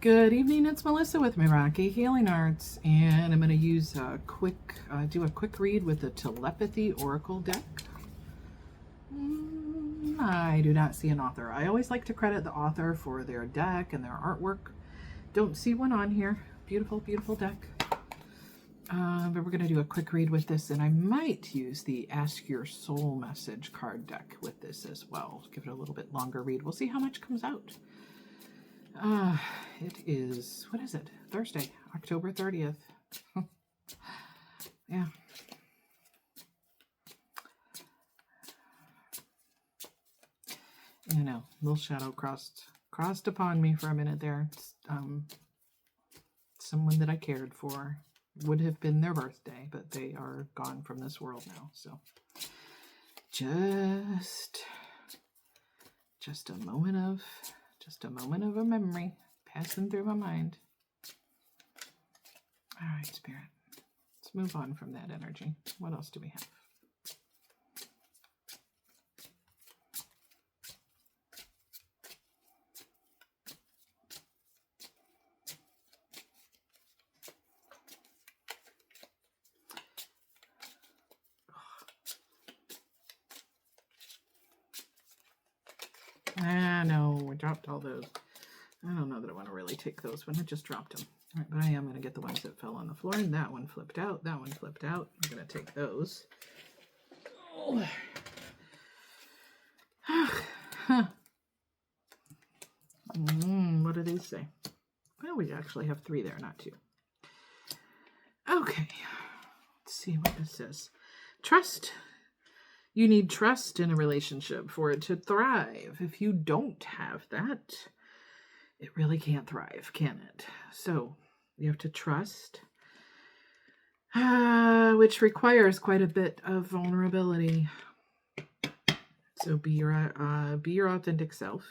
Good evening, it's Melissa with Meraki Healing Arts, and I'm going to use a quick, do a quick read with the Telepathy Oracle deck. I do not see an author. I always like to credit the author for their deck and their artwork. Don't see one on here. Beautiful, beautiful deck. But we're going to do a quick read with this, and I might use the Ask Your Soul Message card deck with this as well. Give it a little bit longer read. We'll see how much comes out. It is, what is it? Thursday, October 30th. Yeah. You know, little shadow crossed upon me for a minute there. It's, someone that I cared for. Would have been their birthday, but they are gone from this world now. So just a moment of a memory passing through my mind. All right, Spirit. Let's move on from that energy. What else do we have? No, we dropped all those. I don't know that I want to really take those when I just dropped them. All right, but I am going to get the ones that fell on the floor. And that one flipped out. That one flipped out. I'm going to take those. Oh. What do they say? Well, we actually have 3 there, not 2. Okay. Let's see what this says. Trust. You need trust in a relationship for it to thrive. If you don't have that, it really can't thrive, can it? So you have to trust, which requires quite a bit of vulnerability. So be your authentic self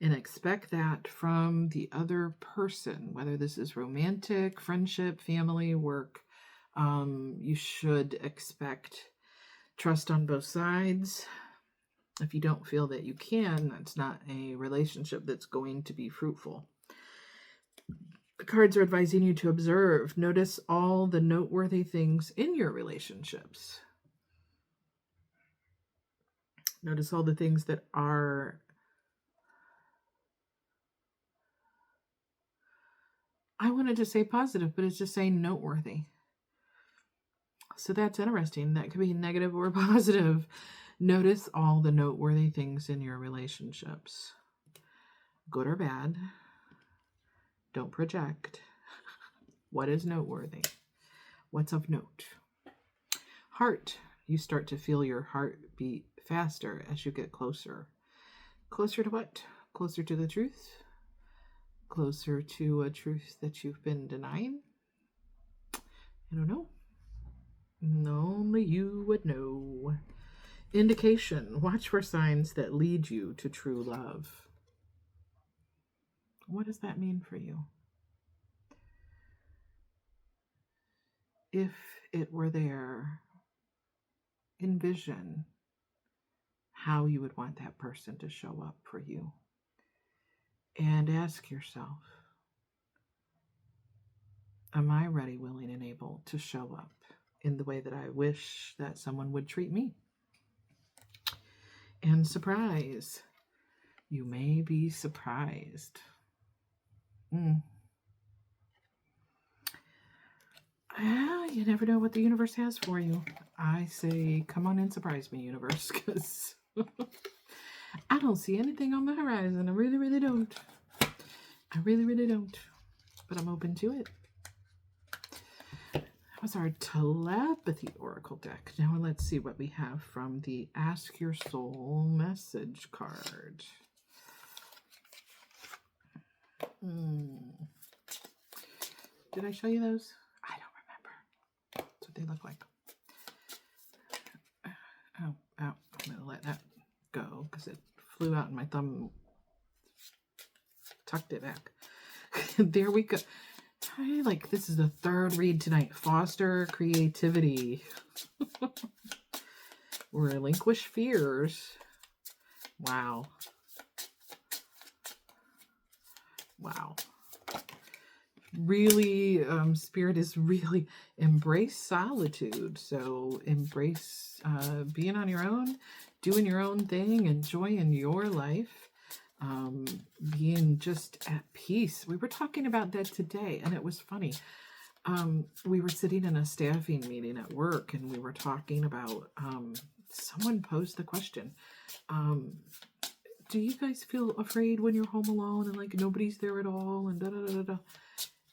and expect that from the other person, whether this is romantic, friendship, family, work. You should expect trust on both sides. If you don't feel that you can, that's not a relationship that's going to be fruitful. The cards are advising you to observe. Notice all the noteworthy things in your relationships. Notice all the things that are I wanted to say positive, but it's just saying noteworthy. So that's interesting. That could be negative or positive. Notice all the noteworthy things in your relationships. Good or bad. Don't project. What is noteworthy? What's of note? Heart. You start to feel your heart beat faster as you get closer. Closer to what? Closer to the truth? Closer to a truth that you've been denying? I don't know. Only you would know. Indication. Watch for signs that lead you to true love. What does that mean for you? If it were there, envision how you would want that person to show up for you. And ask yourself, am I ready, willing, and able to show up in the way that I wish that someone would treat me? And surprise. You may be surprised. You never know what the universe has for you. I say, come on and surprise me, universe, because I don't see anything on the horizon. I really, really don't. I really, really don't. But I'm open to it. That was our Telepathy Oracle deck. Now let's see what we have from the Ask Your Soul Message card. Did I show you those? I don't remember. That's what they look like. Oh, I'm going to let that go because it flew out and my thumb tucked it back. There we go. This is the 3rd read tonight. Foster creativity. Relinquish fears. Wow. really, Spirit is really embrace solitude. So embrace being on your own, doing your own thing, enjoying your life, um, being just at peace. We were talking about that today, and it was funny. We were sitting in a staffing meeting at work, and we were talking about, someone posed the question, um, do you guys feel afraid when you're home alone and like nobody's there at all and da da da da da?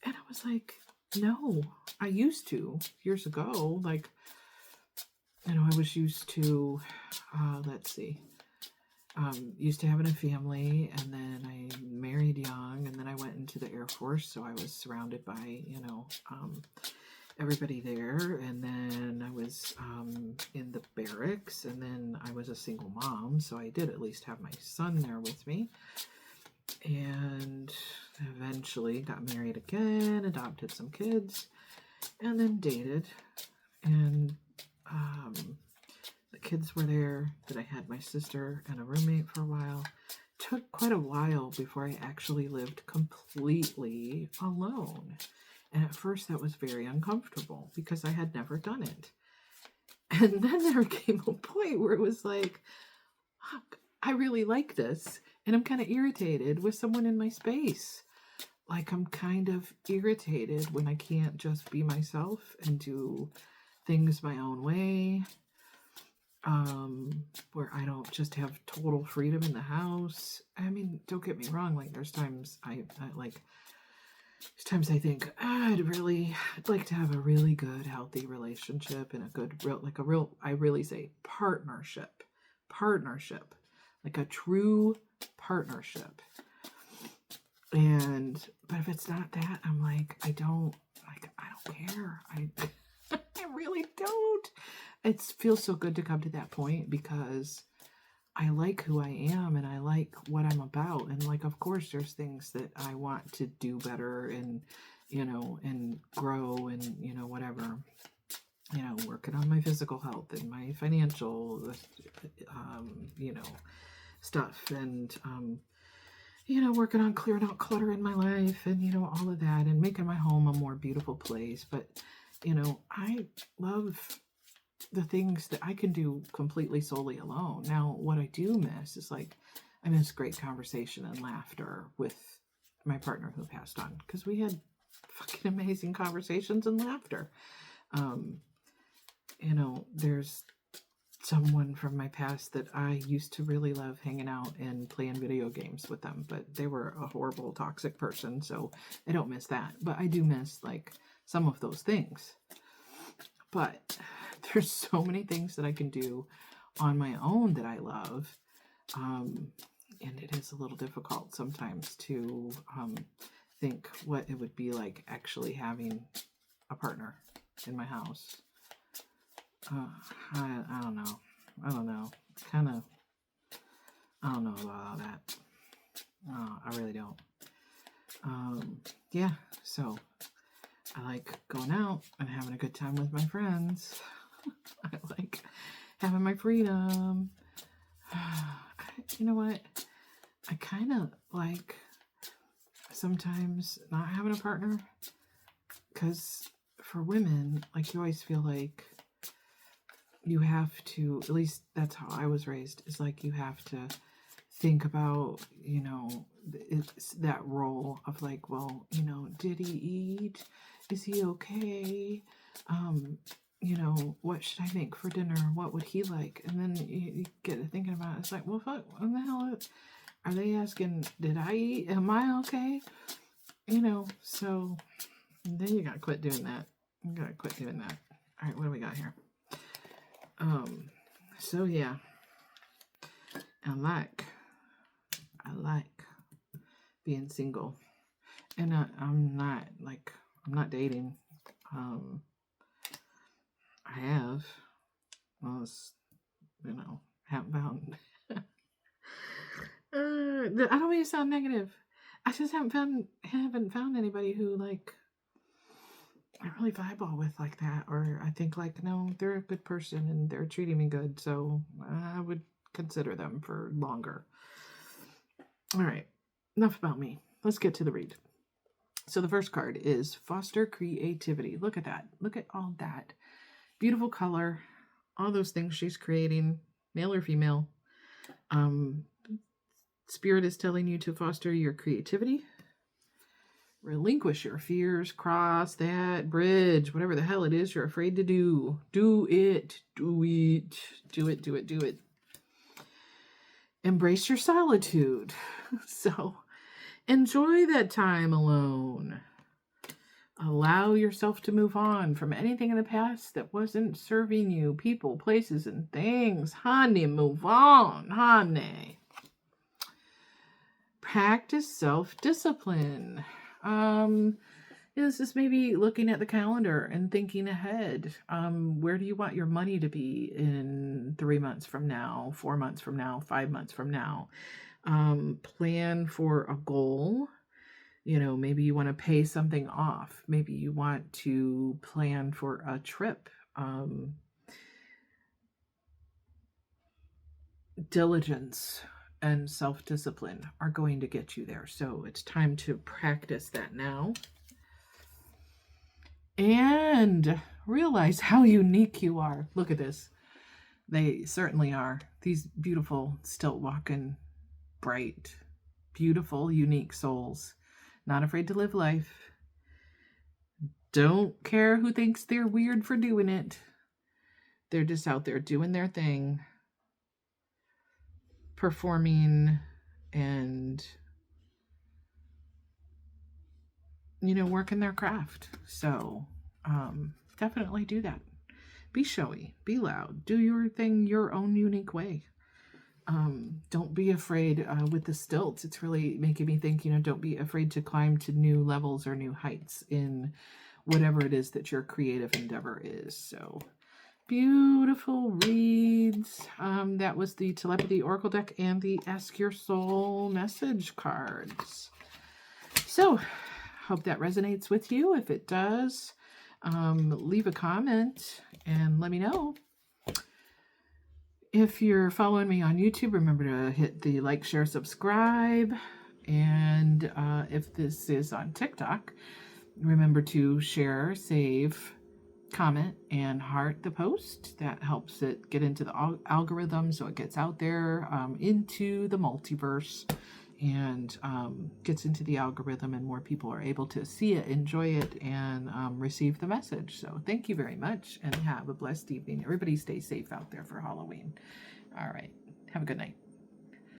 And I was like, no, I used to years ago. Like, I was used to, let's see, used to having a family, and then I married young, and then I went into the Air Force. So I was surrounded by, everybody there. And then I was in the barracks, and then I was a single mom. So I did at least have my son there with me. And eventually got married again, adopted some kids, and then dated. And the kids were there. Then I had my sister and a roommate for a while. Took quite a while before I actually lived completely alone. And at first that was very uncomfortable because I had never done it. And then there came a point where it was like, I really like this. And I'm kind of irritated with someone in my space. Like, I'm kind of irritated when I can't just be myself and do things my own way. Where I don't just have total freedom in the house. I mean, don't get me wrong. Like, there's times I think, I'd like to have a really good, healthy relationship and a good, I really say partnership, like a true partnership. But if it's not that, I'm like, I don't care. I really don't. It feels so good to come to that point because I like who I am and I like what I'm about. And like, of course, there's things that I want to do better and, and grow and, whatever, working on my physical health and my financial, stuff and, working on clearing out clutter in my life and, all of that and making my home a more beautiful place. But, I love the things that I can do completely solely alone. Now, what I do miss is I miss great conversation and laughter with my partner who passed on because we had fucking amazing conversations and laughter. There's someone from my past that I used to really love hanging out and playing video games with them, but they were a horrible, toxic person, so I don't miss that. But I do miss some of those things. But there's so many things that I can do on my own that I love, and it is a little difficult sometimes to think what it would be like actually having a partner in my house. I don't know. I don't know about all that. I really don't. Yeah, so I like going out and having a good time with my friends. I like having my freedom. You know what? I kind of like sometimes not having a partner because for women, you always feel like you have to, at least that's how I was raised, is you have to think about, it's that role of did he eat? Is he okay? What should I make for dinner? What would he like? And then you get to thinking about it. It's well, fuck, what the hell are they asking? Did I eat? Am I okay? So then you gotta quit doing that. All right, what do we got here? So yeah, I like being single, and I'm not dating. I have, haven't found. I don't mean to sound negative. I just haven't found anybody who I really vibe all with like that, or I think no, they're a good person and they're treating me good, so I would consider them for longer. All right, enough about me. Let's get to the read. So the first card is foster creativity. Look at that. Look at all that. Beautiful color. All those things she's creating, male or female. Spirit is telling you to foster your creativity. Relinquish your fears. Cross that bridge. Whatever the hell it is you're afraid to do. Do it. Do it. Do it. Do it. Do it. Embrace your solitude. So enjoy that time alone. Allow yourself to move on from anything in the past that wasn't serving you. People, places, and things. Honey, move on. Honey. Practice self-discipline. This is maybe looking at the calendar and thinking ahead. Where do you want your money to be in 3 months from now, 4 months from now, 5 months from now? Plan for a goal. Maybe you want to pay something off. Maybe you want to plan for a trip. Diligence and self-discipline are going to get you there. So it's time to practice that now. And realize how unique you are. Look at this. They certainly are. These beautiful, stilt-walking, bright, beautiful, unique souls. Not afraid to live life. Don't care who thinks they're weird for doing it. They're just out there doing their thing, performing, and working their craft. So definitely do that. Be showy, be loud, do your thing your own unique way. Don't be afraid with the stilts. It's really making me think, don't be afraid to climb to new levels or new heights in whatever it is that your creative endeavor is. So beautiful reads. That was the Telepathy Oracle deck and the Ask Your Soul message cards. So hope that resonates with you. If it does, leave a comment and let me know. If you're following me on YouTube, remember to hit the like, share, subscribe. And if this is on TikTok, remember to share, save, comment, and heart the post. That helps it get into the algorithm so it gets out there into the multiverse and gets into the algorithm, and more people are able to see it, enjoy it, and receive the message. So thank you very much and have a blessed evening. Everybody stay safe out there for Halloween. All right. Have a good night.